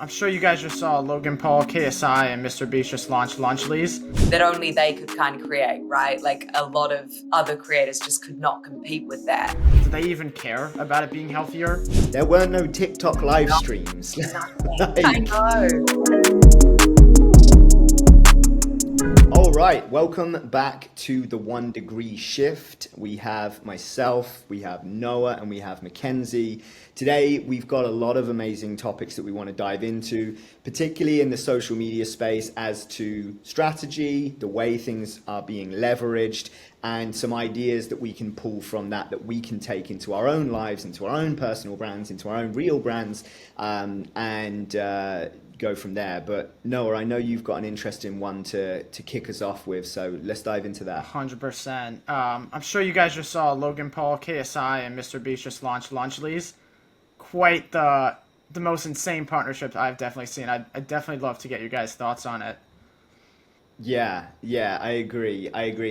I'm sure you guys just saw Logan Paul, KSI, and Mr. Beast just launched Lunchlies. That only they could kind of create, right? Like a lot of other creators just could not compete with that. Do they even care about it being healthier? There weren't no TikTok live streams. I know. All right, welcome back to the 1 Degree Shift. We have myself, we have Noah, and we have Mackenzie. Today, we've got a lot of amazing topics that we want to dive into, particularly in the social media space as to strategy, the way things are being leveraged, and some ideas that we can pull from that we can take into our own lives, into our own personal brands, into our own real brands, and go from there. But Noah, I know you've got an interesting one to kick us off with, so let's dive into that. 100%. I'm sure you guys just saw Logan Paul, KSI, and Mr. Beast just launched Lunchlies. Quite the most insane partnership I've definitely seen. I'd definitely love to get you guys' thoughts on it. Yeah, I agree.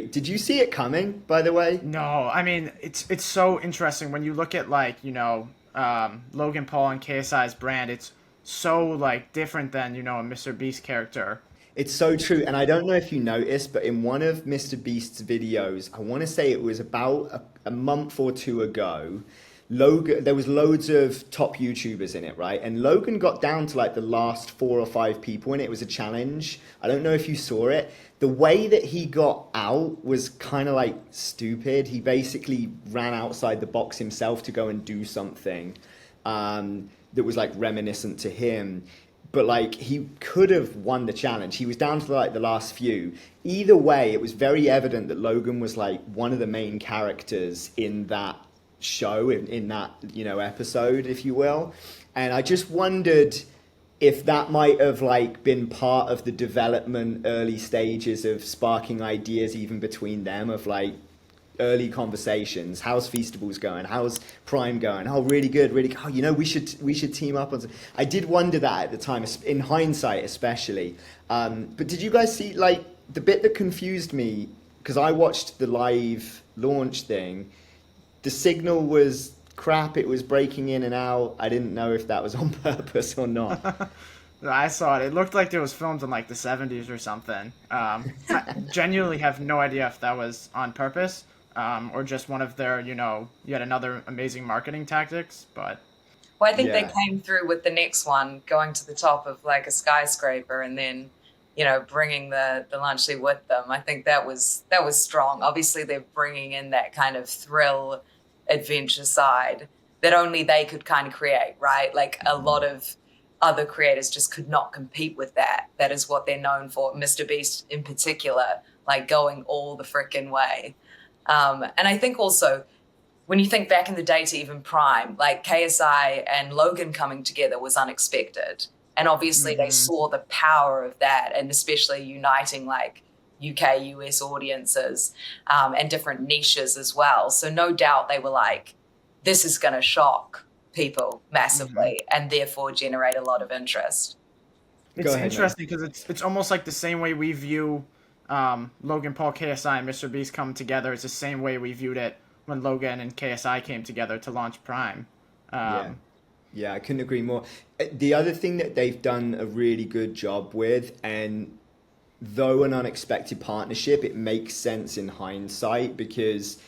Did you see it coming, by the way? No, I mean, it's so interesting when you look at, like, Logan Paul and KSI's brand. It's so, like, different than, a Mr. Beast character. It's so true. And I don't know if you noticed, but in one of Mr. Beast's videos, I want to say it was about a month or two ago, Logan, there was loads of top YouTubers in it, right? And Logan got down to like the last 4 or 5 people and it was a challenge. I don't know if you saw it. The way that he got out was kind of like stupid. He basically ran outside the box himself to go and do something that was like reminiscent to him. But like he could have won the challenge. He was down to like the last few. Either way, it was very evident that Logan was like one of the main characters in that show, in that episode, if you will. And I just wondered if that might have like been part of the development early stages of sparking ideas even between them, of like early conversations. How's Feastables going? How's Prime going? Oh, really good. Oh, we should team up on. I did wonder that at the time, in hindsight especially. But did you guys see like the bit that confused me, because I watched the live launch thing? The signal was crap. It was breaking in and out. I didn't know if that was on purpose or not. I saw it. It looked like it was filmed in like the 70s or something. I genuinely have no idea if that was on purpose or just one of their, yet another amazing marketing tactics. But Well, I think they came through with the next one, going to the top of like a skyscraper and then, bringing the Lunchly with them. I think that was strong. Obviously, they're bringing in that kind of thrill adventure side that only they could kind of create, right? Like a lot of other creators just could not compete with that. That is what they're known for. Mr. Beast in particular, like going all the frickin' way. And I think also when you think back in the day to even Prime, like KSI and Logan coming together was unexpected. And obviously they saw the power of that, and especially uniting like UK, US audiences and different niches as well. So no doubt they were like, this is going to shock people massively and therefore generate a lot of interest. It's interesting because it's almost like the same way we view Logan Paul, KSI, and Mr. Beast come together. It's the same way we viewed it when Logan and KSI came together to launch Prime. Yeah, I couldn't agree more. The other thing that they've done a really good job with, and though an unexpected partnership, it makes sense in hindsight, because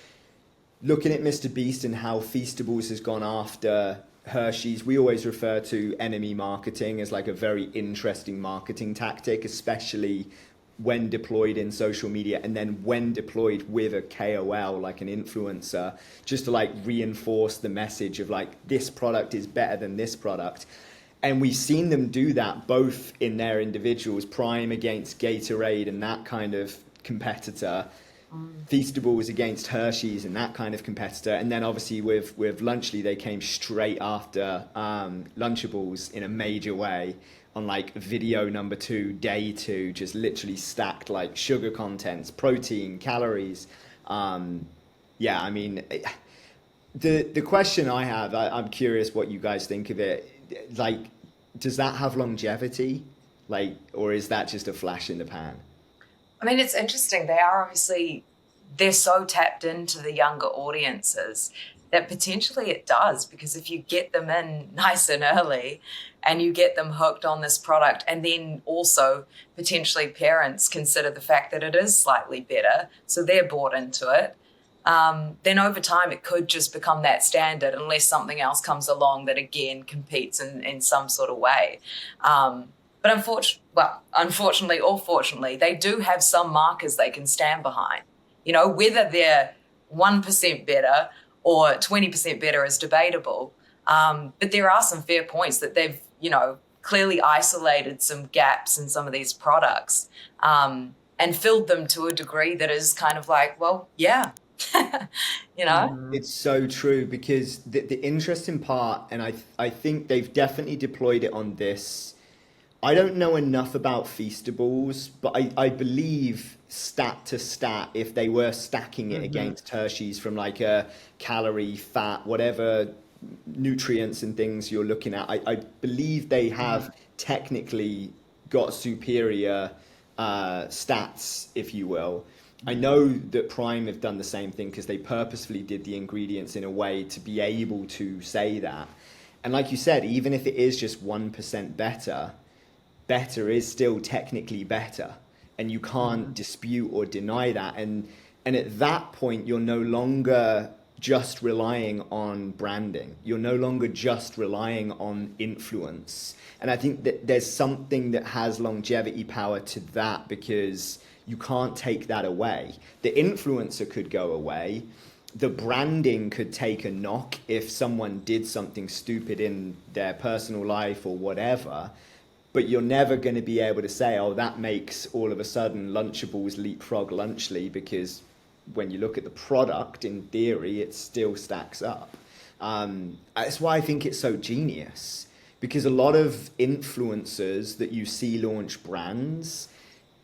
looking at Mr. Beast and how Feastables has gone after Hershey's, we always refer to enemy marketing as like a very interesting marketing tactic, especially when deployed in social media, and then when deployed with a KOL, like an influencer, just to like reinforce the message of like, this product is better than this product. And we've seen them do that both in their individuals, Prime against Gatorade and that kind of competitor, Feastables against Hershey's and that kind of competitor. And then obviously with Lunchly, they came straight after Lunchables in a major way on like video number 2, day 2, just literally stacked like sugar contents, protein, calories. I mean, the question I have, I'm curious what you guys think of it. Like, does that have longevity? Like, or is that just a flash in the pan? I mean, it's interesting. They are obviously they're so tapped into the younger audiences that potentially it does, because if you get them in nice and early and you get them hooked on this product, and then also potentially parents consider the fact that it is slightly better, so they're bought into it, then over time it could just become that standard, unless something else comes along that again competes in some sort of way. But unfortunately or fortunately, they do have some markers they can stand behind. Whether they're 1% better or 20% better is debatable. But there are some fair points that they've, clearly isolated some gaps in some of these products, and filled them to a degree that is kind of like, well, yeah, It's so true, because the interesting part, and I think they've definitely deployed it on this. I don't know enough about Feastables, but I believe stat to stat, if they were stacking it against Hershey's from like a calorie, fat, whatever nutrients and things you're looking at, I believe they have technically got superior stats, if you will. I know that Prime have done the same thing, because they purposefully did the ingredients in a way to be able to say that. And like you said, even if it is just 1% better is still technically better, and you can't dispute or deny that. And at that point, you're no longer just relying on branding. You're no longer just relying on influence. And I think that there's something that has longevity power to that, because you can't take that away. The influencer could go away. The branding could take a knock if someone did something stupid in their personal life or whatever. But you're never going to be able to say, oh, that makes all of a sudden Lunchables leapfrog Lunchly, because when you look at the product, in theory, it still stacks up. That's why I think it's so genius, because a lot of influencers that you see launch brands,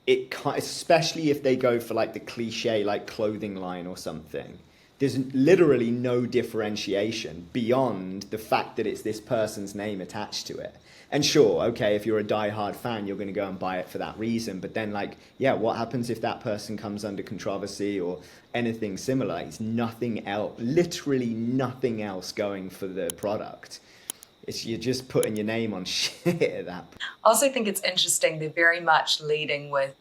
especially if they go for like the cliche, like clothing line or something, there's literally no differentiation beyond the fact that it's this person's name attached to it. And sure, okay, if you're a diehard fan, you're going to go and buy it for that reason. But then, like, yeah, what happens if that person comes under controversy or anything similar? It's nothing else, literally nothing else going for the product. You're just putting your name on shit at that point. I also think it's interesting. They're very much leading with,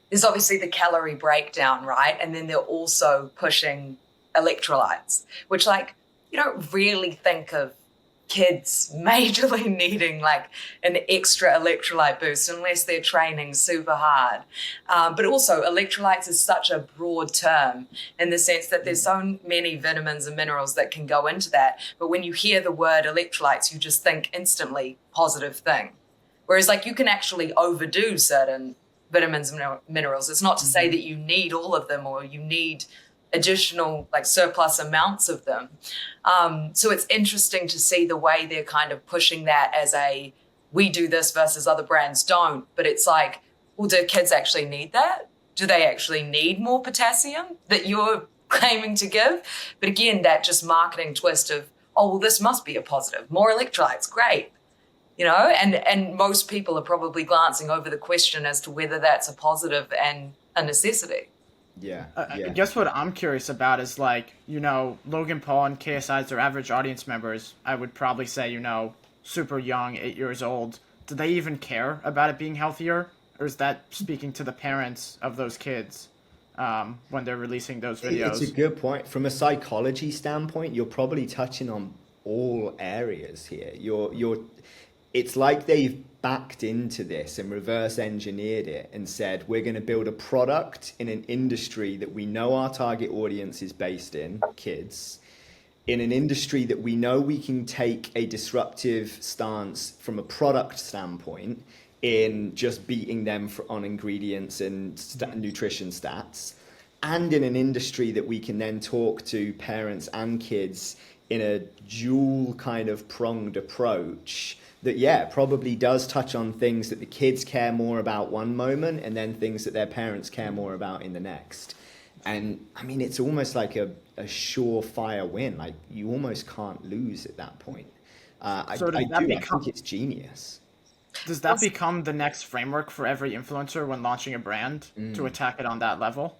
there's obviously the calorie breakdown, right? And then they're also pushing electrolytes, which, like, you don't really think of kids majorly needing like an extra electrolyte boost unless they're training super hard. But also electrolytes is such a broad term in the sense that there's so many vitamins and minerals that can go into that. But when you hear the word electrolytes, you just think instantly positive thing. Whereas like you can actually overdo certain vitamins and minerals. It's not to say that you need all of them or you need additional like surplus amounts of them. So it's interesting to see the way they're kind of pushing that as a, we do this versus other brands don't. But it's like, well, do kids actually need that? Do they actually need more potassium that you're claiming to give? But again, that just marketing twist of, oh, well, this must be a positive. More electrolytes, great. And most people are probably glancing over the question as to whether that's a positive and a necessity. Yeah. I guess what I'm curious about is like, Logan Paul and KSI's their average audience members, I would probably say, super young, 8 years old. Do they even care about it being healthier? Or is that speaking to the parents of those kids when they're releasing those videos? It's a good point. From a psychology standpoint, you're probably touching on all areas here. It's like they've backed into this and reverse engineered it and said, we're going to build a product in an industry that we know our target audience is based in, kids, in an industry that we know we can take a disruptive stance from a product standpoint in just beating them on ingredients and nutrition stats, and in an industry that we can then talk to parents and kids in a dual kind of pronged approach that, probably does touch on things that the kids care more about one moment and then things that their parents care more about in the next. And I mean, it's almost like a surefire win. Like you almost can't lose at that point. I think it's genius. Does that become the next framework for every influencer when launching a brand to attack it on that level?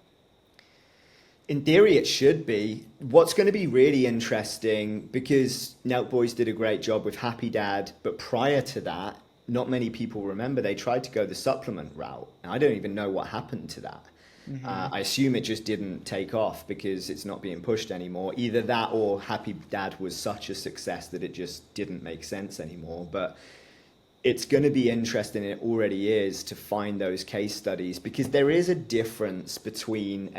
In theory, it should be. What's going to be really interesting, because Nelk Boys did a great job with Happy Dad, but prior to that, not many people remember they tried to go the supplement route. And I don't even know what happened to that. I assume it just didn't take off because it's not being pushed anymore. Either that or Happy Dad was such a success that it just didn't make sense anymore. But it's going to be interesting, and it already is, to find those case studies, because there is a difference between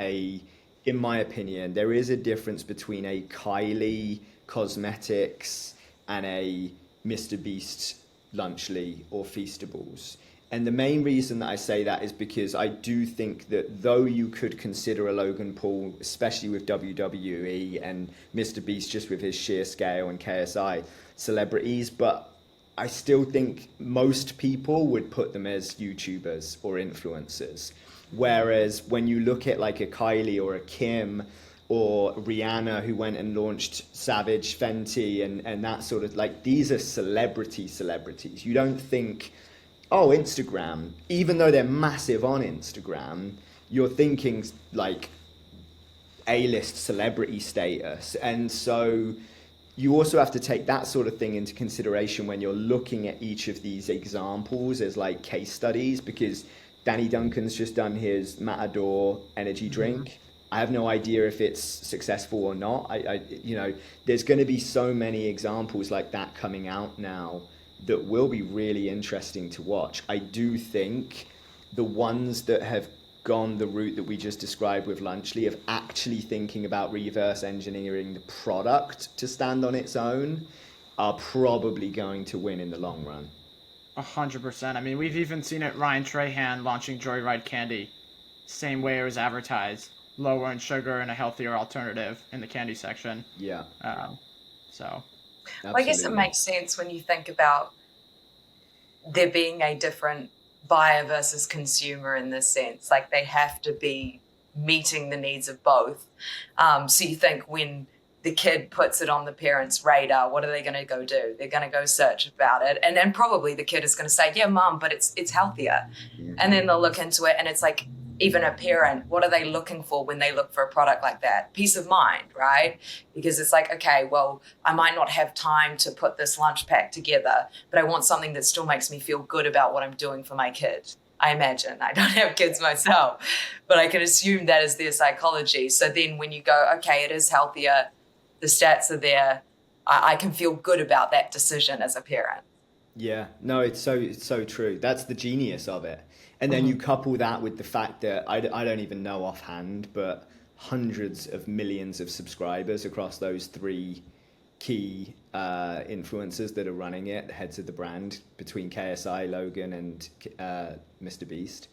in my opinion, there is a difference between a Kylie Cosmetics and a Mr. Beast Lunchly or Feastables. And the main reason that I say that is because I do think that though you could consider a Logan Paul, especially with WWE, and Mr. Beast just with his sheer scale, and KSI, celebrities, but I still think most people would put them as YouTubers or influencers. Whereas when you look at like a Kylie or a Kim or Rihanna, who went and launched Savage Fenty and that sort of, like, these are celebrities. You don't think, oh, Instagram, even though they're massive on Instagram, you're thinking like A-list celebrity status. And so you also have to take that sort of thing into consideration when you're looking at each of these examples as like case studies, because Danny Duncan's just done his Matador energy drink. I have no idea if it's successful or not. There's going to be so many examples like that coming out now that will be really interesting to watch. I do think the ones that have gone the route that we just described with Lunchly, of actually thinking about reverse engineering the product to stand on its own, are probably going to win in the long run. 100%. I mean, we've even seen it. Ryan Trahan launching Joyride Candy, same way it was advertised, lower in sugar and a healthier alternative in the candy section. Yeah. So. Well, I guess it makes sense when you think about there being a different buyer versus consumer in this sense. Like, they have to be meeting the needs of both. So you think when the kid puts it on the parents' radar, what are they going to go do? They're going to go search about it. And then probably the kid is going to say, yeah, mom, but it's healthier. And then they'll look into it, and it's like, even a parent, what are they looking for when they look for a product like that? Peace of mind, right? Because it's like, okay, well, I might not have time to put this lunch pack together, but I want something that still makes me feel good about what I'm doing for my kid. I imagine. I don't have kids myself, but I can assume that is their psychology. So then when you go, okay, it is healthier, the stats are there, I can feel good about that decision as a parent. Yeah, no, it's so true. That's the genius of it. And then you couple that with the fact that I don't even know offhand, but hundreds of millions of subscribers across those three key influencers that are running it, the heads of the brand, between KSI, Logan, and Mr. Beast.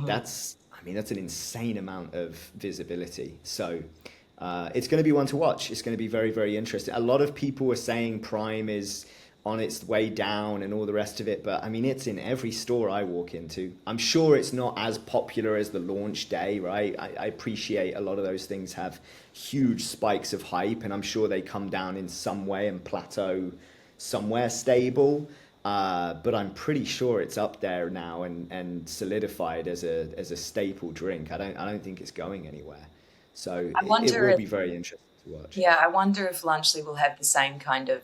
That's an insane amount of visibility. So it's going to be one to watch. It's going to be very, very interesting. A lot of people are saying Prime is on its way down and all the rest of it, but I mean, it's in every store I walk into. I'm sure it's not as popular as the launch day, right? I appreciate a lot of those things have huge spikes of hype, and I'm sure they come down in some way and plateau somewhere stable. But I'm pretty sure it's up there now and solidified as a staple drink. I don't think it's going anywhere. So it will be very interesting to watch. Yeah, I wonder if Lunchly will have the same kind of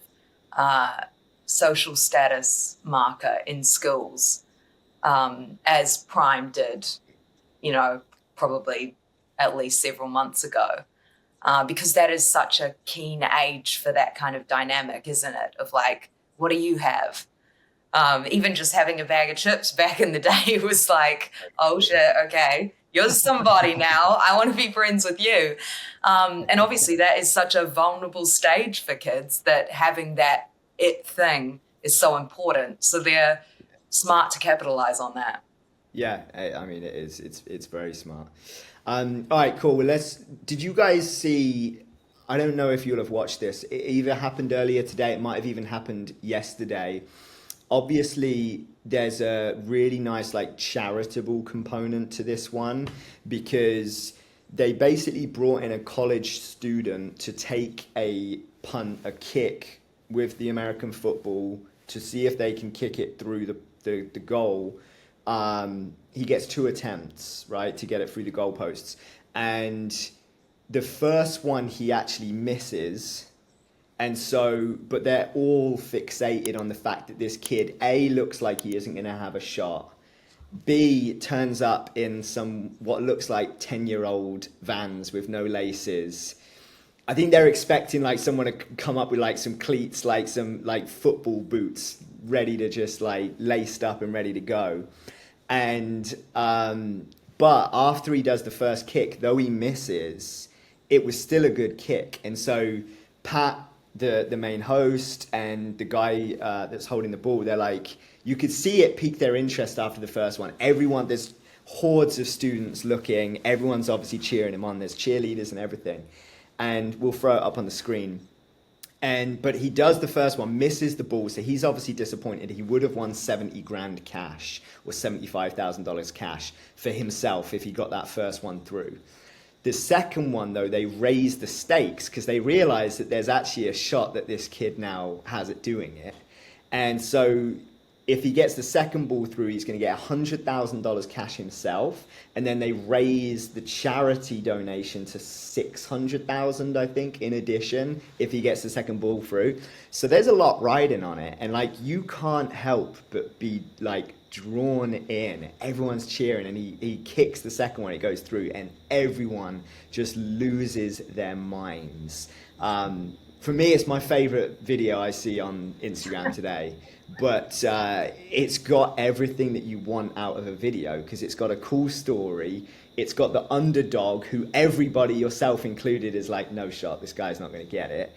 social status marker in schools as Prime did, probably at least several months ago, because that is such a keen age for that kind of dynamic, isn't it? Of like, what do you have? Even just having a bag of chips back in the day was like, oh shit, okay, you're somebody now. I want to be friends with you. And obviously that is such a vulnerable stage for kids, that having that it thing is so important. So they're smart to capitalize on that. Yeah, I mean, it is. It's very smart. All right, cool. Well, did you guys see, I don't know if you'll have watched this. It either happened earlier today, it might have even happened yesterday. Obviously, there's a really nice like charitable component to this one, because they basically brought in a college student to take a kick with the American football to see if they can kick it through the goal. He gets 2 attempts, right, to get it through the goalposts. And the first one he actually misses. And so, but they're all fixated on the fact that this kid, A, looks like he isn't going to have a shot. B, turns up in some what looks like 10-year-old Vans with no laces. I think they're expecting like someone to come up with like some cleats, like some like football boots, ready to just like laced up and ready to go. And but after he does the first kick, though he misses, it was still a good kick. And so Pat, the main host, and the guy that's holding the ball, they're like, you could see it pique their interest after the first one. Everyone, there's hordes of students looking. Everyone's obviously cheering him on. There's cheerleaders and everything. And we'll throw it up on the screen. But he does the first one, misses the ball, so he's obviously disappointed. He would have won 70 grand cash or $75,000 cash for himself if he got that first one through. The second one, though, they raise the stakes because they realize that there's actually a shot that this kid now has at doing it. And so if he gets the second ball through, he's going to get $100,000 cash himself. And then they raise the charity donation to $600,000, I think, in addition, if he gets the second ball through. So there's a lot riding on it. And like, you can't help but be like drawn in. Everyone's cheering, and he kicks the second one, it goes through, and everyone just loses their minds. For me, it's my favorite video I see on Instagram today. But it's got everything that you want out of a video, because it's got a cool story. It's got the underdog, who everybody, yourself included, is like, no shot, this guy's not going to get it.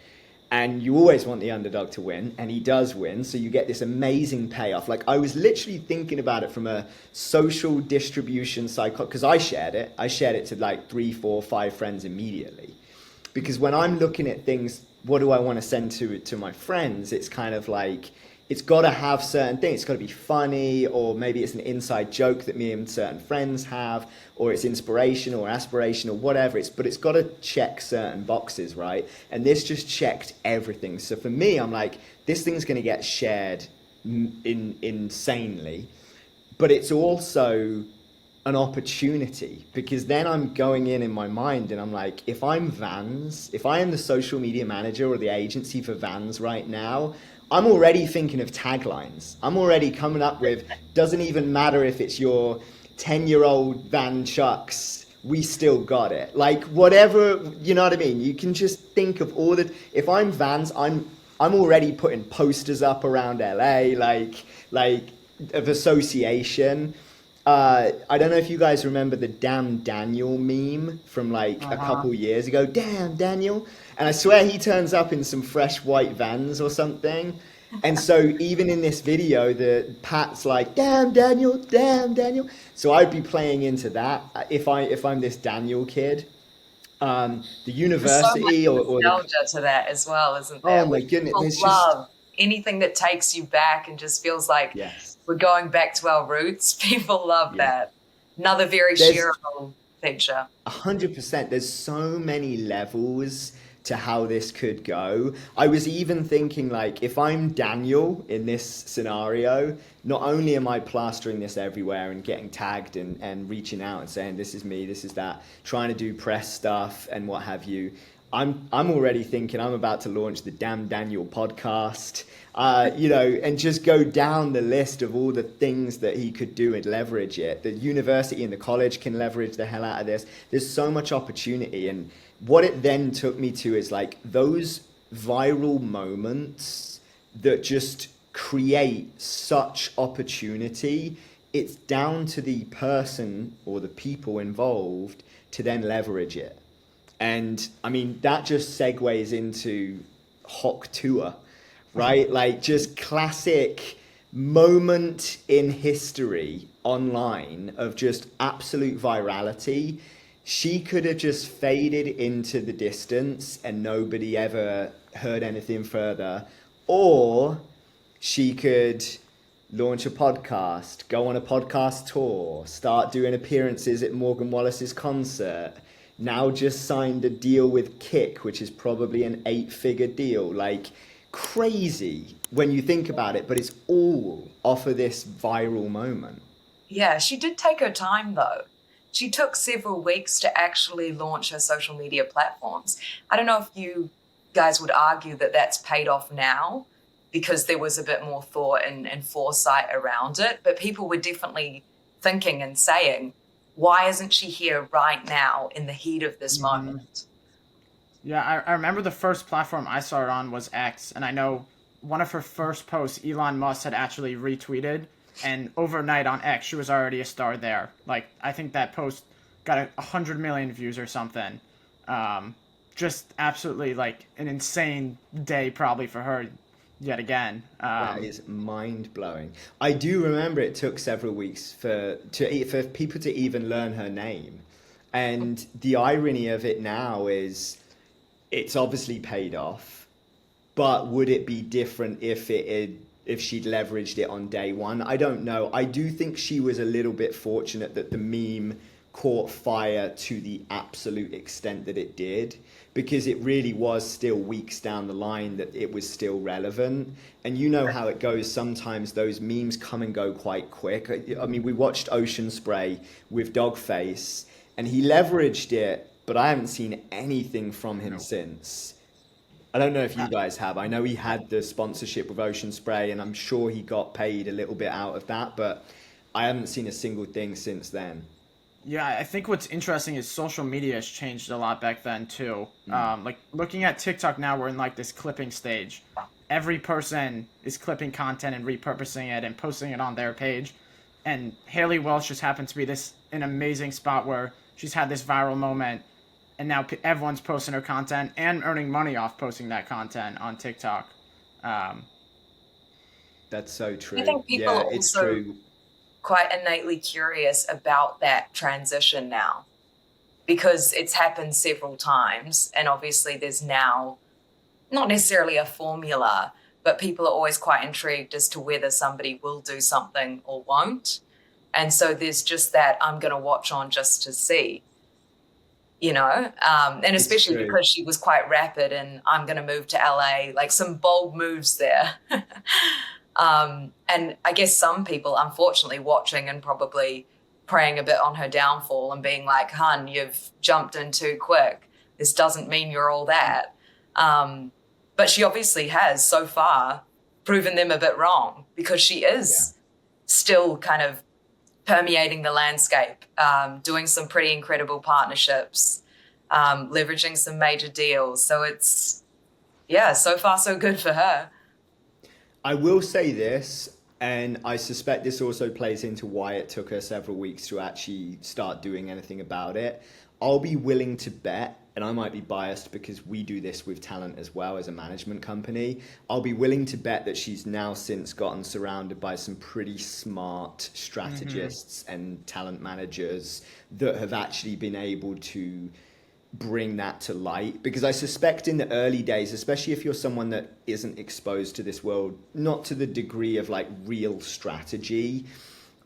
And you always want the underdog to win, and he does win. So you get this amazing payoff. Like, I was literally thinking about it from a social distribution cycle, because I shared it. I shared it to like 3, 4, 5 friends immediately. Because when I'm looking at things, what do I want to send to my friends? It's kind of like, it's got to have certain things. It's got to be funny, or maybe it's an inside joke that me and certain friends have, or it's inspirational or aspirational, whatever. But it's got to check certain boxes, right? And this just checked everything. So for me, I'm like, this thing's going to get shared insanely, but it's also an opportunity, because then I'm going in my mind and I'm like, if I'm Vans, if I am the social media manager or the agency for Vans right now, I'm already thinking of taglines. I'm already coming up with, doesn't even matter if it's your 10-year-old Van Chucks, we still got it. Like, whatever, you know what I mean? You can just think of all the, if I'm Vans, I'm already putting posters up around LA, like of association. I don't know if you guys remember the Damn Daniel meme from like a couple years ago. Damn Daniel. And I swear he turns up in some fresh white Vans or something. And so even in this video, the Pat's like, damn Daniel, damn Daniel. So I'd be playing into that if I'm this Daniel kid. The university, There's so much or nostalgia to that as well, isn't there? oh my goodness, People it's love anything that takes you back and just feels like yes, we're going back to our roots. People love yeah. that. Another very There's shareable picture. 100%. There's so many levels to how this could go. I was even thinking, like, if I'm Daniel in this scenario, not only am I plastering this everywhere and getting tagged and reaching out and saying, this is me, this is that, trying to do press stuff and what have you, I'm already thinking I'm about to launch the Damn Daniel podcast, and just go down the list of all the things that he could do and leverage it. The university and the college can leverage the hell out of this. There's so much opportunity. And what it then took me to is like those viral moments that just create such opportunity. It's down to the person or the people involved to then leverage it. And I mean, that just segues into Hawk Tour, right? Like, just classic moment in history online of just absolute virality. She could have just faded into the distance and nobody ever heard anything further. Or she could launch a podcast, go on a podcast tour, start doing appearances at Morgan Wallace's concert. Now just signed a deal with Kick, which is probably an 8-figure deal. Like, crazy when you think about it, but it's all off of this viral moment. Yeah, she did take her time though. she took several weeks to actually launch her social media platforms. I don't know if you guys would argue that that's paid off now because there was a bit more thought and foresight around it, but people were definitely thinking and saying, why isn't she here right now in the heat of this moment? Yeah, I remember the first platform I saw her on was X, and I know one of her first posts Elon Musk had actually retweeted, and overnight on X she was already a star there. Like, I think that post got 100 million views or something. Just absolutely like an insane day probably for her yet again. That is mind blowing. I do remember it took several weeks for people to even learn her name, and the irony of it now is it's obviously paid off. But would it be different if she'd leveraged it on day one? I don't know. I do think she was a little bit fortunate that the meme caught fire to the absolute extent that it did, because it really was still weeks down the line that it was still relevant. And you know how it goes. Sometimes those memes come and go quite quick. I mean, we watched Ocean Spray with Dogface, and he leveraged it, but I haven't seen anything from him since. I don't know if you guys have. I know he had the sponsorship with Ocean Spray, and I'm sure he got paid a little bit out of that, but I haven't seen a single thing since then. Yeah, I think what's interesting is social media has changed a lot back then too. Like looking at TikTok now, we're in like this clipping stage. Every person is clipping content and repurposing it and posting it on their page. And Haley Welch just happened to be an amazing spot where she's had this viral moment, and now everyone's posting her content and earning money off posting that content on TikTok. Um, That's so true. I think people Yeah, are it's also true. quite innately curious about that transition now because it's happened several times. And obviously, there's now not necessarily a formula, but people are always quite intrigued as to whether somebody will do something or won't. And so there's just that I'm going to watch on just to see, and It's especially true. because she was quite rapid and I'm going to move to LA, like some bold moves there. And I guess some people, unfortunately, watching and probably preying a bit on her downfall and being like, hun, you've jumped in too quick. This doesn't mean you're all that. But she obviously has so far proven them a bit wrong because she Yeah. is still kind of permeating the landscape, doing some pretty incredible partnerships, leveraging some major deals. So so far so good for her. I will say this, and I suspect this also plays into why it took her several weeks to actually start doing anything about it. I'll be willing to bet, and I might be biased because we do this with talent as well as a management company. I'll be willing to bet that she's now since gotten surrounded by some pretty smart strategists and talent managers that have actually been able to bring that to light, because I suspect in the early days, especially if you're someone that isn't exposed to this world, not to the degree of like real strategy.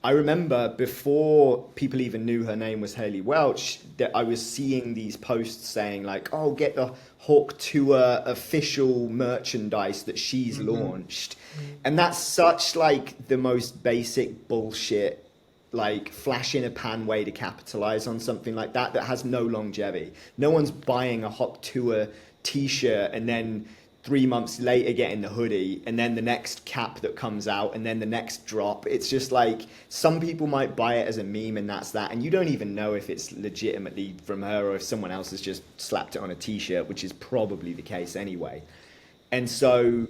I remember before people even knew her name was Haley Welch, that I was seeing these posts saying like, oh, get the Hawk Tour official merchandise that she's launched. And that's such like the most basic bullshit, like flash in a pan way to capitalize on something like that has no longevity. No one's buying a Hop Tour t-shirt and then 3 months later getting the hoodie and then the next cap that comes out and then the next drop. It's just like some people might buy it as a meme and that's that, and you don't even know if it's legitimately from her or if someone else has just slapped it on a t-shirt, which is probably the case anyway. And so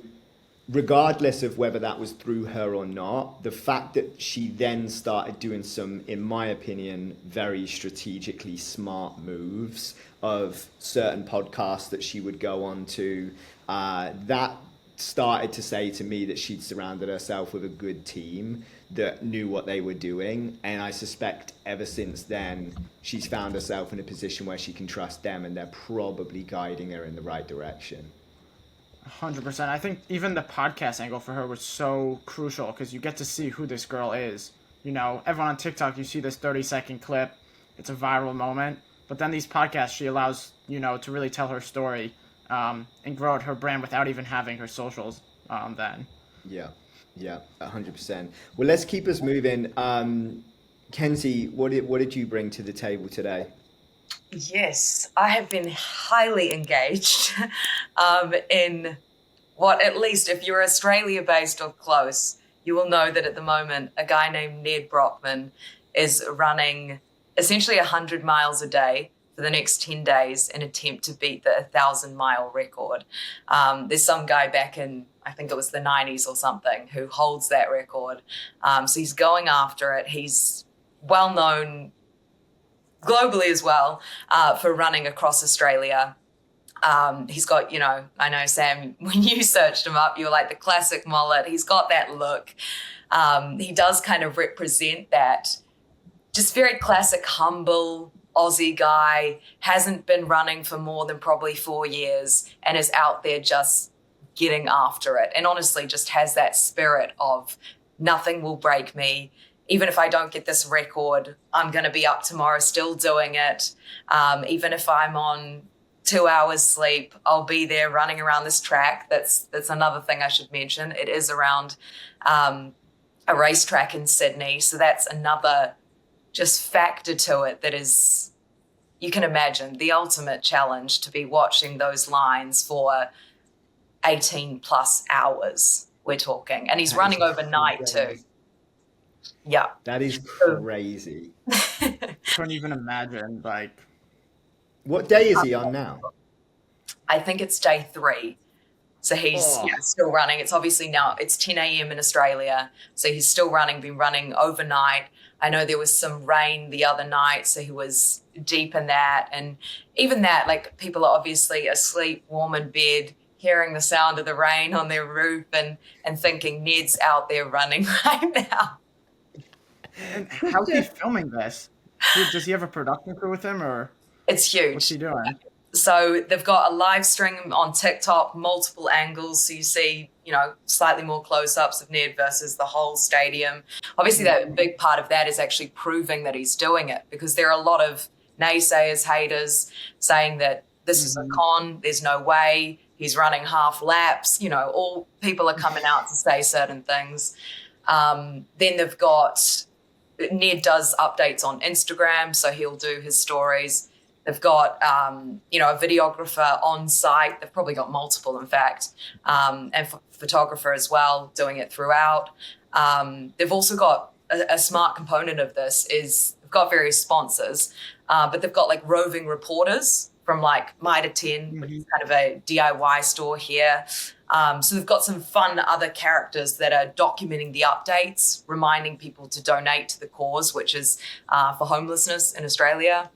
regardless of whether that was through her or not, the fact that she then started doing some, in my opinion, very strategically smart moves of certain podcasts that she would go on to, that started to say to me that she'd surrounded herself with a good team that knew what they were doing. And I suspect ever since then, she's found herself in a position where she can trust them and they're probably guiding her in the right direction. 100%. I think even the podcast angle for her was so crucial because you get to see who this girl is. Everyone on TikTok, you see this 30-second clip. It's a viral moment. But then these podcasts, she allows, to really tell her story and grow out her brand without even having her socials then. Yeah, 100%. Well, let's keep us moving. Kenzie, what did you bring to the table today? Yes, I have been highly engaged in what, at least if you're Australia based or close, you will know that at the moment, a guy named Ned Brockman is running essentially 100 miles a day for the next 10 days in an attempt to beat the 1,000-mile record. There's some guy back in, I think it was the 90s or something, who holds that record. So he's going after it. He's well known globally as well for running across Australia. He's got, I know, Sam, when you searched him up, you were like the classic mullet. He's got that look. He does kind of represent that just very classic, humble Aussie guy, hasn't been running for more than probably 4 years and is out there just getting after it. And honestly, just has that spirit of nothing will break me. Even if I don't get this record, I'm going to be up tomorrow still doing it. Even if I'm on 2 hours sleep, I'll be there running around this track. That's another thing I should mention. It is around a racetrack in Sydney. So that's another just factor to it that is, you can imagine, the ultimate challenge to be watching those lines for 18 plus hours, we're talking. And he's running overnight too. Yeah. That is crazy. Couldn't even imagine, like. What day is he on now? I think it's day 3. So he's still running. It's obviously now, it's 10 a.m. in Australia. So he's still running, been running overnight. I know there was some rain the other night, so he was deep in that. And even that, like, people are obviously asleep, warm in bed, hearing the sound of the rain on their roof and thinking Ned's out there running right now. And how's he filming this? Does he have a production crew with him, or it's huge? What's he doing? So they've got a live stream on TikTok, multiple angles. So you see, slightly more close-ups of Ned versus the whole stadium. Obviously, that big part of that is actually proving that he's doing it, because there are a lot of naysayers, haters saying that this is a con. There's no way he's running half laps. All people are coming out to say certain things. Then they've got Ned does updates on Instagram, so he'll do his stories. They've got, a videographer on site. They've probably got multiple, in fact, and photographer as well, doing it throughout. They've also got a smart component of this is they've got various sponsors, but they've got like roving reporters from like Mitre 10, which is kind of a DIY store here. So they've got some fun other characters that are documenting the updates, reminding people to donate to the cause, which is for homelessness in Australia.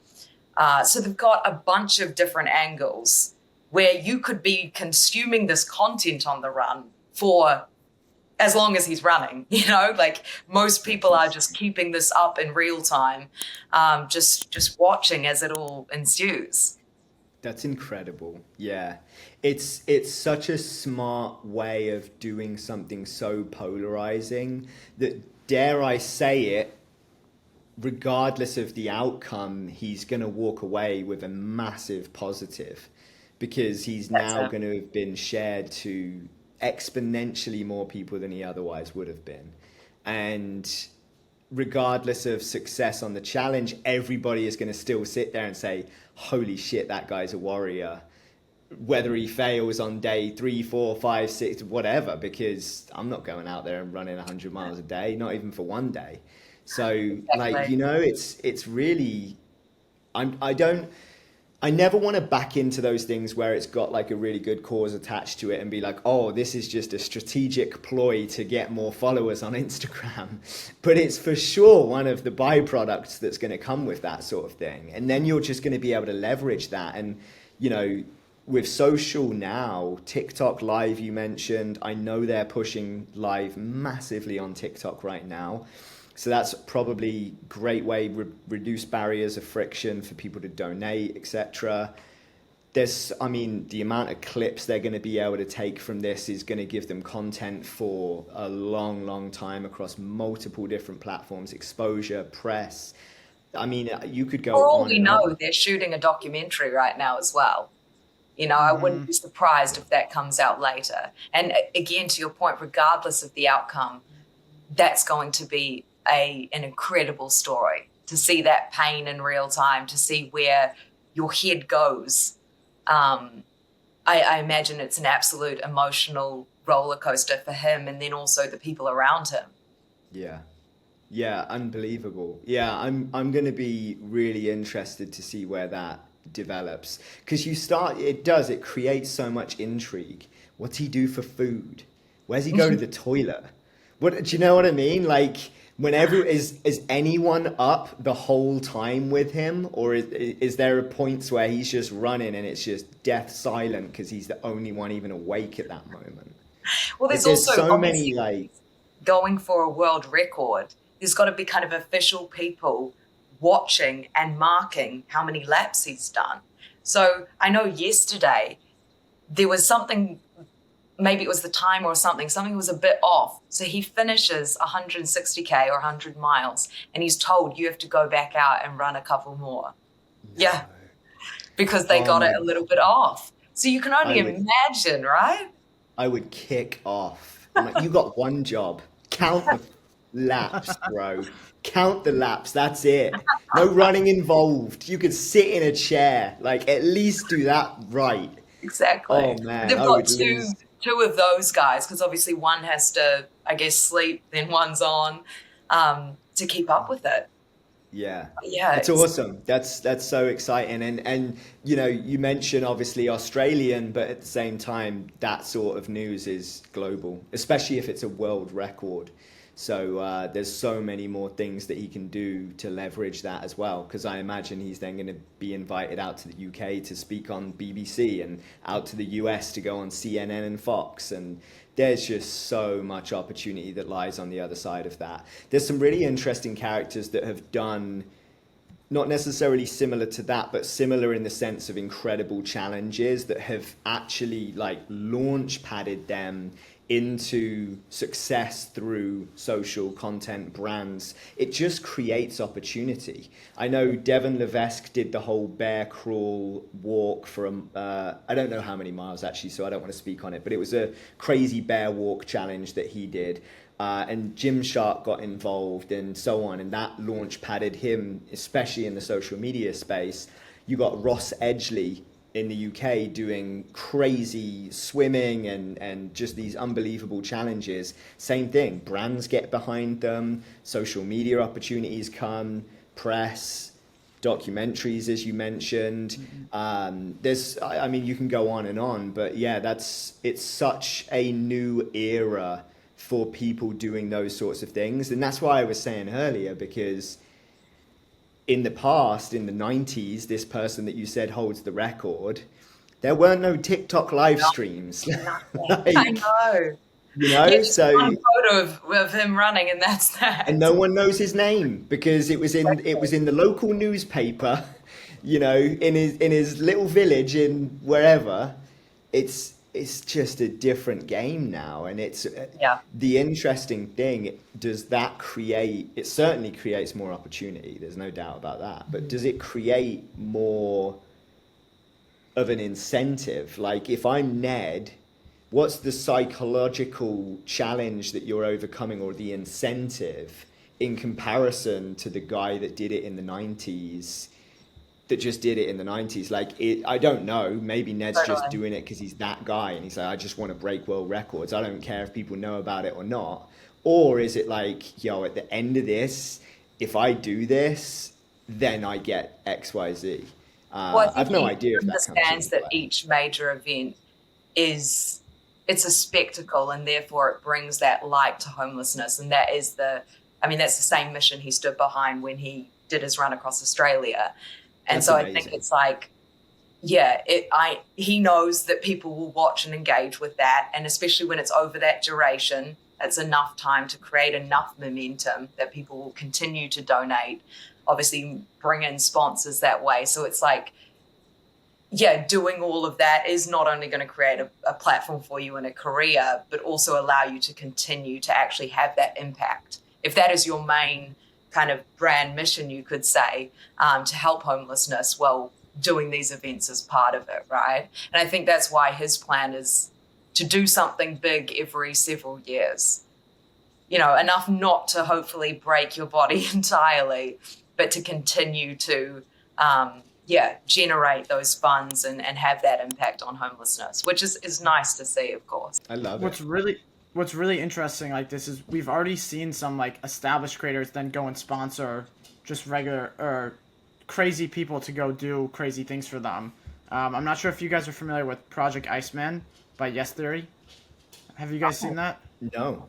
So they've got a bunch of different angles where you could be consuming this content on the run for as long as he's running, like most people are just keeping this up in real time, just watching as it all ensues. That's incredible. Yeah. It's such a smart way of doing something so polarizing that, dare I say it, regardless of the outcome, he's going to walk away with a massive positive, because he's now going to have been shared to exponentially more people than he otherwise would have been. And regardless of success on the challenge, everybody is going to still sit there and say, holy shit, that guy's a warrior. Whether he fails on day 3, 4, 5, 6, whatever, because I'm not going out there and running 100 miles a day, not even for one day. So, Exactly. it's really, I never want to back into those things where it's got like a really good cause attached to it and be like, oh, this is just a strategic ploy to get more followers on Instagram. But it's for sure one of the byproducts that's going to come with that sort of thing. And then you're just going to be able to leverage that. And, with social now, TikTok Live you mentioned, I know they're pushing live massively on TikTok right now. So that's probably a great way to reduce barriers of friction for people to donate, etc. The amount of clips they're going to be able to take from this is going to give them content for a long, long time across multiple different platforms, exposure, press. You could go For all on we and know, on. they're shooting a documentary right now as well. I wouldn't be surprised if that comes out later. And again, to your point, regardless of the outcome, that's going to be an incredible story, to see that pain in real time, to see where your head goes. I imagine it's an absolute emotional roller coaster for him, and then also the people around him. Yeah. Yeah, unbelievable. Yeah, I'm going to be really interested to see where that develops, because it creates so much intrigue. What's he do for food? Where's he go to the toilet? What do you know what I mean? Like, whenever is anyone up the whole time with him, or is there points where he's just running and it's just death silent because he's the only one even awake at that moment? Well, There's also so many like going for a world record. There's got to be kind of official people watching and marking how many laps he's done. So I know yesterday there was something, maybe it was the time or something was a bit off. So he finishes 160K or 100 miles and he's told you have to go back out and run a couple more. No. Yeah, because they got it a little bit off. So you can only I would- imagine, right? I would kick off. I'm like, you got one job. Count the laps, bro. Count the laps. That's it. No running involved. You could sit in a chair. Like, at least do that right. Exactly. Oh, man. They've I got would lose. two of those guys, because obviously one has to, I guess, sleep, then one's on, to keep up with it. Yeah. Yeah, It's awesome. That's so exciting. And you know, you mentioned obviously Australian, but at the same time, that sort of news is global, especially if it's a world record. So there's so many more things that he can do to leverage that as well. Because I imagine he's then going to be invited out to the UK to speak on BBC and out to the US to go on CNN and Fox. And there's just so much opportunity that lies on the other side of that. There's some really interesting characters that have done not necessarily similar to that, but similar in the sense of incredible challenges that have actually like launch padded them into success through social content brands. It just creates opportunity. I know Devon Levesque did the whole bear crawl walk from, I don't know how many miles actually, so I don't want to speak on it, but it was a crazy bear walk challenge that he did. And Gymshark got involved and so on, and that launch padded him, especially in the social media space. You got Ross Edgley in the UK doing crazy swimming and just these unbelievable challenges. Same thing, brands get behind them, social media opportunities come, press, documentaries, as you mentioned. I mean, you can go on, but yeah, it's such a new era for people doing those sorts of things. And that's why I was saying earlier, because in the past, in the 90s, this person that you said holds the record, there weren't no TikTok live streams. Like, I know. you know, Yeah, just so one photo of him running, and that's that. and no one knows his name because it was in the local newspaper, you know, in his little village in wherever. It's just a different game now, and it's Yeah. the interesting thing. Does that create? It certainly creates more opportunity. There's no doubt about that. But does it create more of an incentive? Like, if I'm Ned, what's the psychological challenge that you're overcoming, or the incentive in comparison to the guy that did it in the 90s? That just did it in the 90s. Like, I don't know, maybe Ned's just doing it because he's that guy and he's like, I just want to break world records, I don't care if people know about it or not. Or is it like, yo, at the end of this, if I do this, then I get XYZ? Well, I think I've no he idea if that understands comes that each major event it's a spectacle, and therefore it brings that light to homelessness. And that's the same mission he stood behind when he did his run across Australia. And That's so amazing. I think it's like, yeah, he knows that people will watch and engage with that. And especially when it's over that duration, it's enough time to create enough momentum that people will continue to donate, obviously bring in sponsors that way. So it's like, yeah, doing all of that is not only going to create a platform for you in a career, but also allow you to continue to actually have that impact. If that is your main kind of brand mission, you could say, to help homelessness, well, doing these events is part of it, right? And I think that's why his plan is to do something big every several years. enough not to hopefully break your body entirely, but to continue to, generate those funds and have that impact on homelessness, which is nice to see, of course. I love What's it. really interesting like this is we've already seen some like established creators then go and sponsor just regular or crazy people to go do crazy things for them. I'm not sure if you guys are familiar with Project Iceman by Yes Theory. Have you guys seen that? No.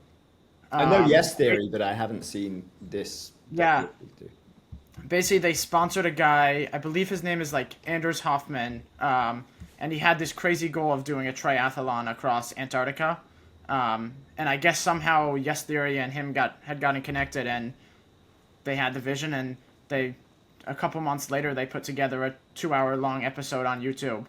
I know Um, Yes Theory, but I haven't seen this. yeah, basically they sponsored a guy. I believe his name is like Anders Hoffman, and he had this crazy goal of doing a triathlon across Antarctica. And I guess somehow Yes Theory and him had gotten connected, and they had the vision, and they a couple months later they put together a 2 hour long episode on YouTube.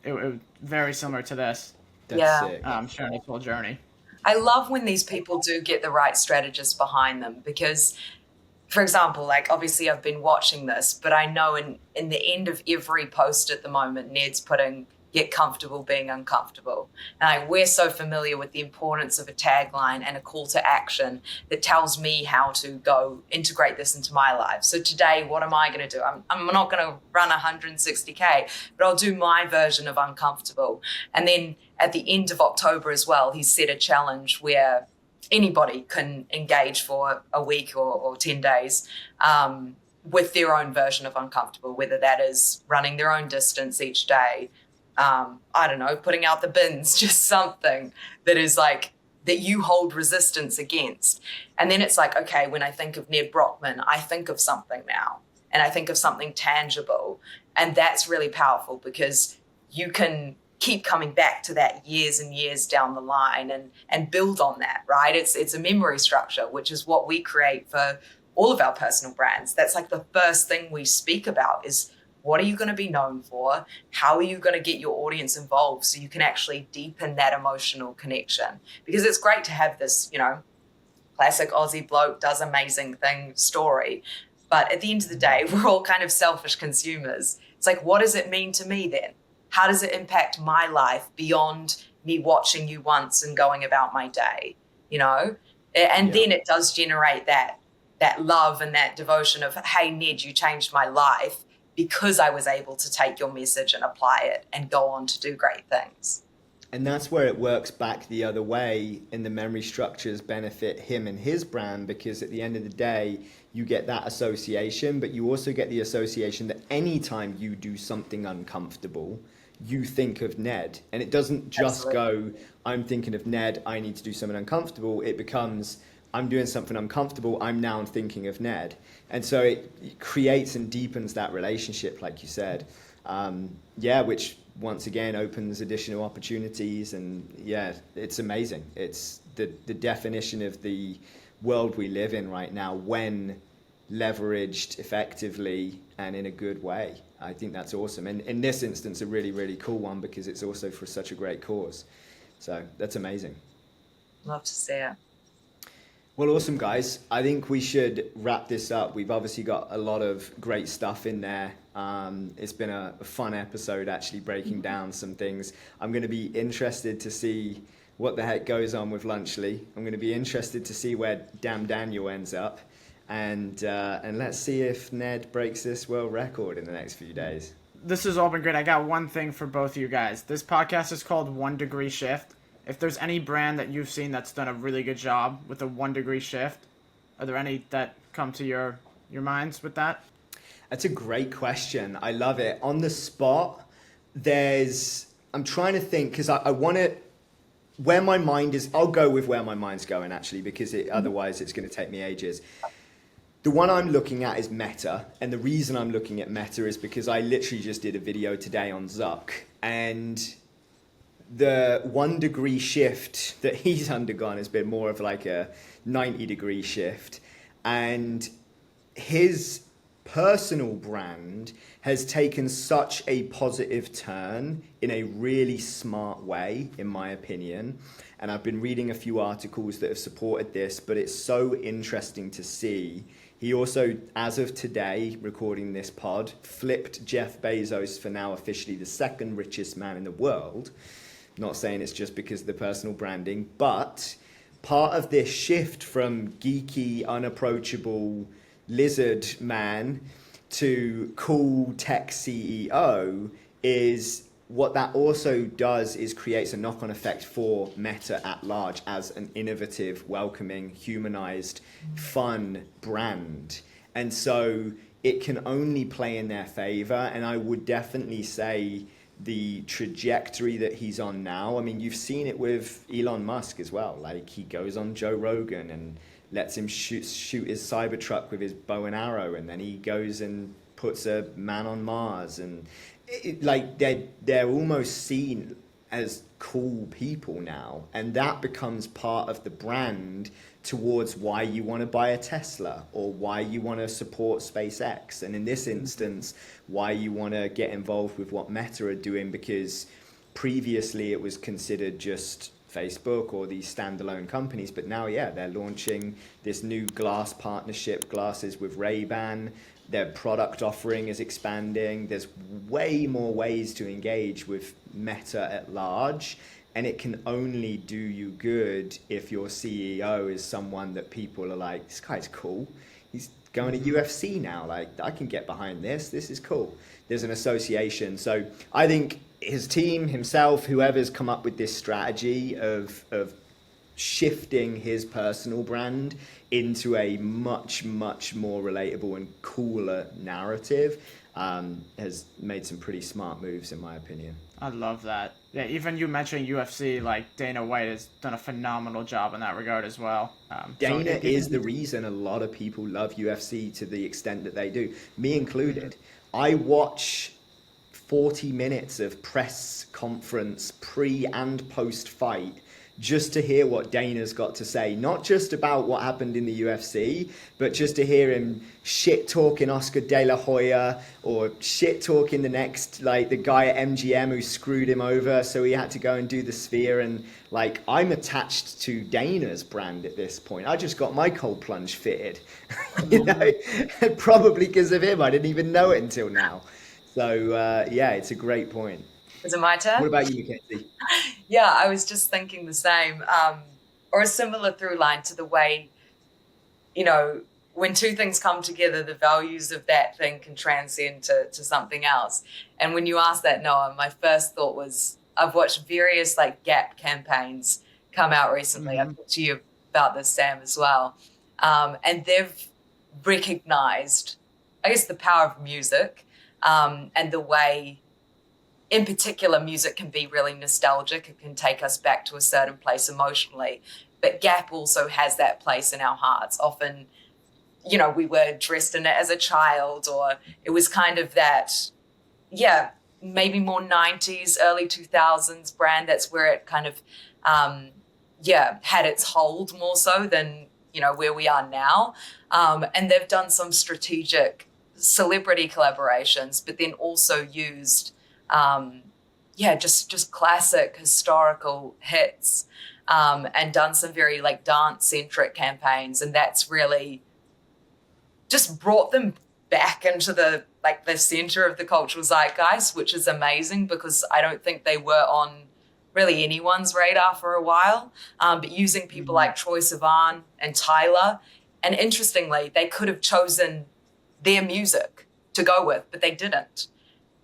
It was very similar to this, That's Yeah. sick. sharing his whole journey. I love when these people do get the right strategists behind them because, for example, like obviously I've been watching this, but I know in the end of every post at the moment, Ned's putting get comfortable being uncomfortable. And we're so familiar with the importance of a tagline and a call to action that tells me how to go integrate this into my life. So today, what am I going to do? I'm not going to run 160K, but I'll do my version of uncomfortable. And then at the end of October as well, he's set a challenge where anybody can engage for a week or 10 days with their own version of uncomfortable, whether that is running their own distance each day, I don't know, putting out the bins, just something that is like that you hold resistance against. And then it's like, okay, when I think of Ned Brockman, I think of something now and I think of something tangible. And that's really powerful because you can keep coming back to that years and years down the line and build on that, right? It's a memory structure, which is what we create for all of our personal brands. That's like the first thing we speak about is what are you going to be known for? How are you going to get your audience involved so you can actually deepen that emotional connection? Because it's great to have this, classic Aussie bloke does amazing thing story. But at the end of the day, we're all kind of selfish consumers. It's like, what does it mean to me then? How does it impact my life beyond me watching you once and going about my day? And then it does generate that love and that devotion of, hey, Ned, you changed my life because I was able to take your message and apply it and go on to do great things. And that's where it works back the other way, and the memory structures benefit him and his brand, because at the end of the day, you get that association, but you also get the association that anytime you do something uncomfortable, you think of Ned. And it doesn't just Absolutely. go, I'm thinking of Ned, I need to do something uncomfortable. It becomes, I'm doing something uncomfortable, I'm now thinking of Ned. And so it creates and deepens that relationship, like you said. Which once again opens additional opportunities. And it's amazing. It's the definition of the world we live in right now when leveraged effectively and in a good way. I think that's awesome. And in this instance, a really, really cool one because it's also for such a great cause. So that's amazing. Love to see it. Well, awesome, guys. I think we should wrap this up. We've obviously got a lot of great stuff in there. It's been a fun episode, actually, breaking down some things. I'm going to be interested to see what the heck goes on with Lunchly. I'm going to be interested to see where Damn Daniel ends up. And let's see if Ned breaks this world record in the next few days. This has all been great. I got one thing for both of you guys. This podcast is called 1 Degree Shift. If there's any brand that you've seen that's done a really good job with a 1 degree shift, are there any that come to your minds with that? That's a great question. I love it. On the spot, I'm trying to think because I want to, where my mind is, I'll go with where my mind's going actually, because otherwise it's going to take me ages. The one I'm looking at is Meta. And the reason I'm looking at Meta is because I literally just did a video today on Zuck, and the 1 degree shift that he's undergone has been more of like a 90 degree shift. And his personal brand has taken such a positive turn in a really smart way, in my opinion. And I've been reading a few articles that have supported this, but it's so interesting to see. He also, as of today, recording this pod, flipped Jeff Bezos for now officially the second richest man in the world. Not saying it's just because of the personal branding, but part of this shift from geeky, unapproachable lizard man to cool tech CEO is what that also does is creates a knock-on effect for Meta at large as an innovative, welcoming, humanized, fun brand. And so it can only play in their favor. And I would definitely say the trajectory that he's on now, I mean, you've seen it with Elon Musk as well. Like, he goes on Joe Rogan and lets him shoot his Cybertruck with his bow and arrow, and then he goes and puts a man on Mars, and like they're almost seen as cool people now, and that becomes part of the brand towards why you want to buy a Tesla or why you want to support SpaceX, and in this instance why you want to get involved with what Meta are doing, because previously it was considered just Facebook or these standalone companies, but now they're launching this new glass partnership, glasses with Ray-Ban. Their product offering is expanding. There's way more ways to engage with Meta at large, and it can only do you good if your CEO is someone that people are like, this guy's cool. He's going to UFC now. Like, I can get behind this. This is cool. There's an association. So I think his team, himself, whoever's come up with this strategy of shifting his personal brand into a much, much more relatable and cooler narrative, has made some pretty smart moves, in my opinion. I love that. Yeah, even you mentioning UFC, like Dana White has done a phenomenal job in that regard as well. Dana is the reason a lot of people love UFC to the extent that they do, me included. I watch 40 minutes of press conference pre and post fight just to hear what Dana's got to say, not just about what happened in the UFC, but just to hear him shit talking Oscar De La Hoya or shit talking the next, like the guy at MGM who screwed him over, so he had to go and do the Sphere. And like, I'm attached to Dana's brand at this point. I just got my cold plunge fitted, you know, probably because of him. I didn't even know it until now. So it's a great point. Is it my turn? What about you, Katie? Yeah, I was just thinking the same, or a similar through line to the way, you know, when two things come together, the values of that thing can transcend to something else. And when you asked that, Noah, my first thought was, I've watched various like Gap campaigns come out recently. I've talked to you about this, Sam, as well. And they've recognized, I guess, the power of music, and the way, in particular, music can be really nostalgic. It can take us back to a certain place emotionally. But Gap also has that place in our hearts. Often, you know, we were dressed in it as a child, or it was kind of that, maybe more 90s, early 2000s brand. That's where it kind of, had its hold more so than, you know, where we are now. And they've done some strategic celebrity collaborations, but then also used just classic historical hits, and done some very like dance centric campaigns, and that's really just brought them back into the center of the cultural zeitgeist, which is amazing because I don't think they were on really anyone's radar for a while. But using people like Troye Sivan and Tyler, and interestingly, they could have chosen their music to go with, but they didn't.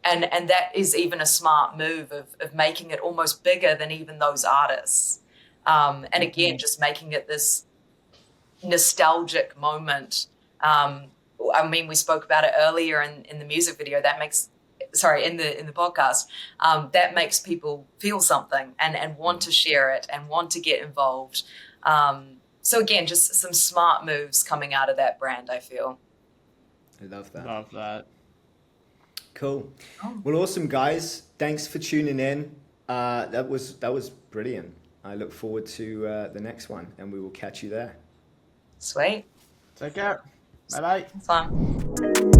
And that is even a smart move of making it almost bigger than even those artists. And again, just making it this nostalgic moment. I mean, we spoke about it earlier in the music video. In the podcast, that makes people feel something and want to share it and want to get involved. So again, just some smart moves coming out of that brand, I feel. I love that. Love that. Cool. Well, awesome, guys. Thanks for tuning in. That was brilliant. I look forward to the next one, and we will catch you there. Sweet. Take care. Bye-bye. Fun.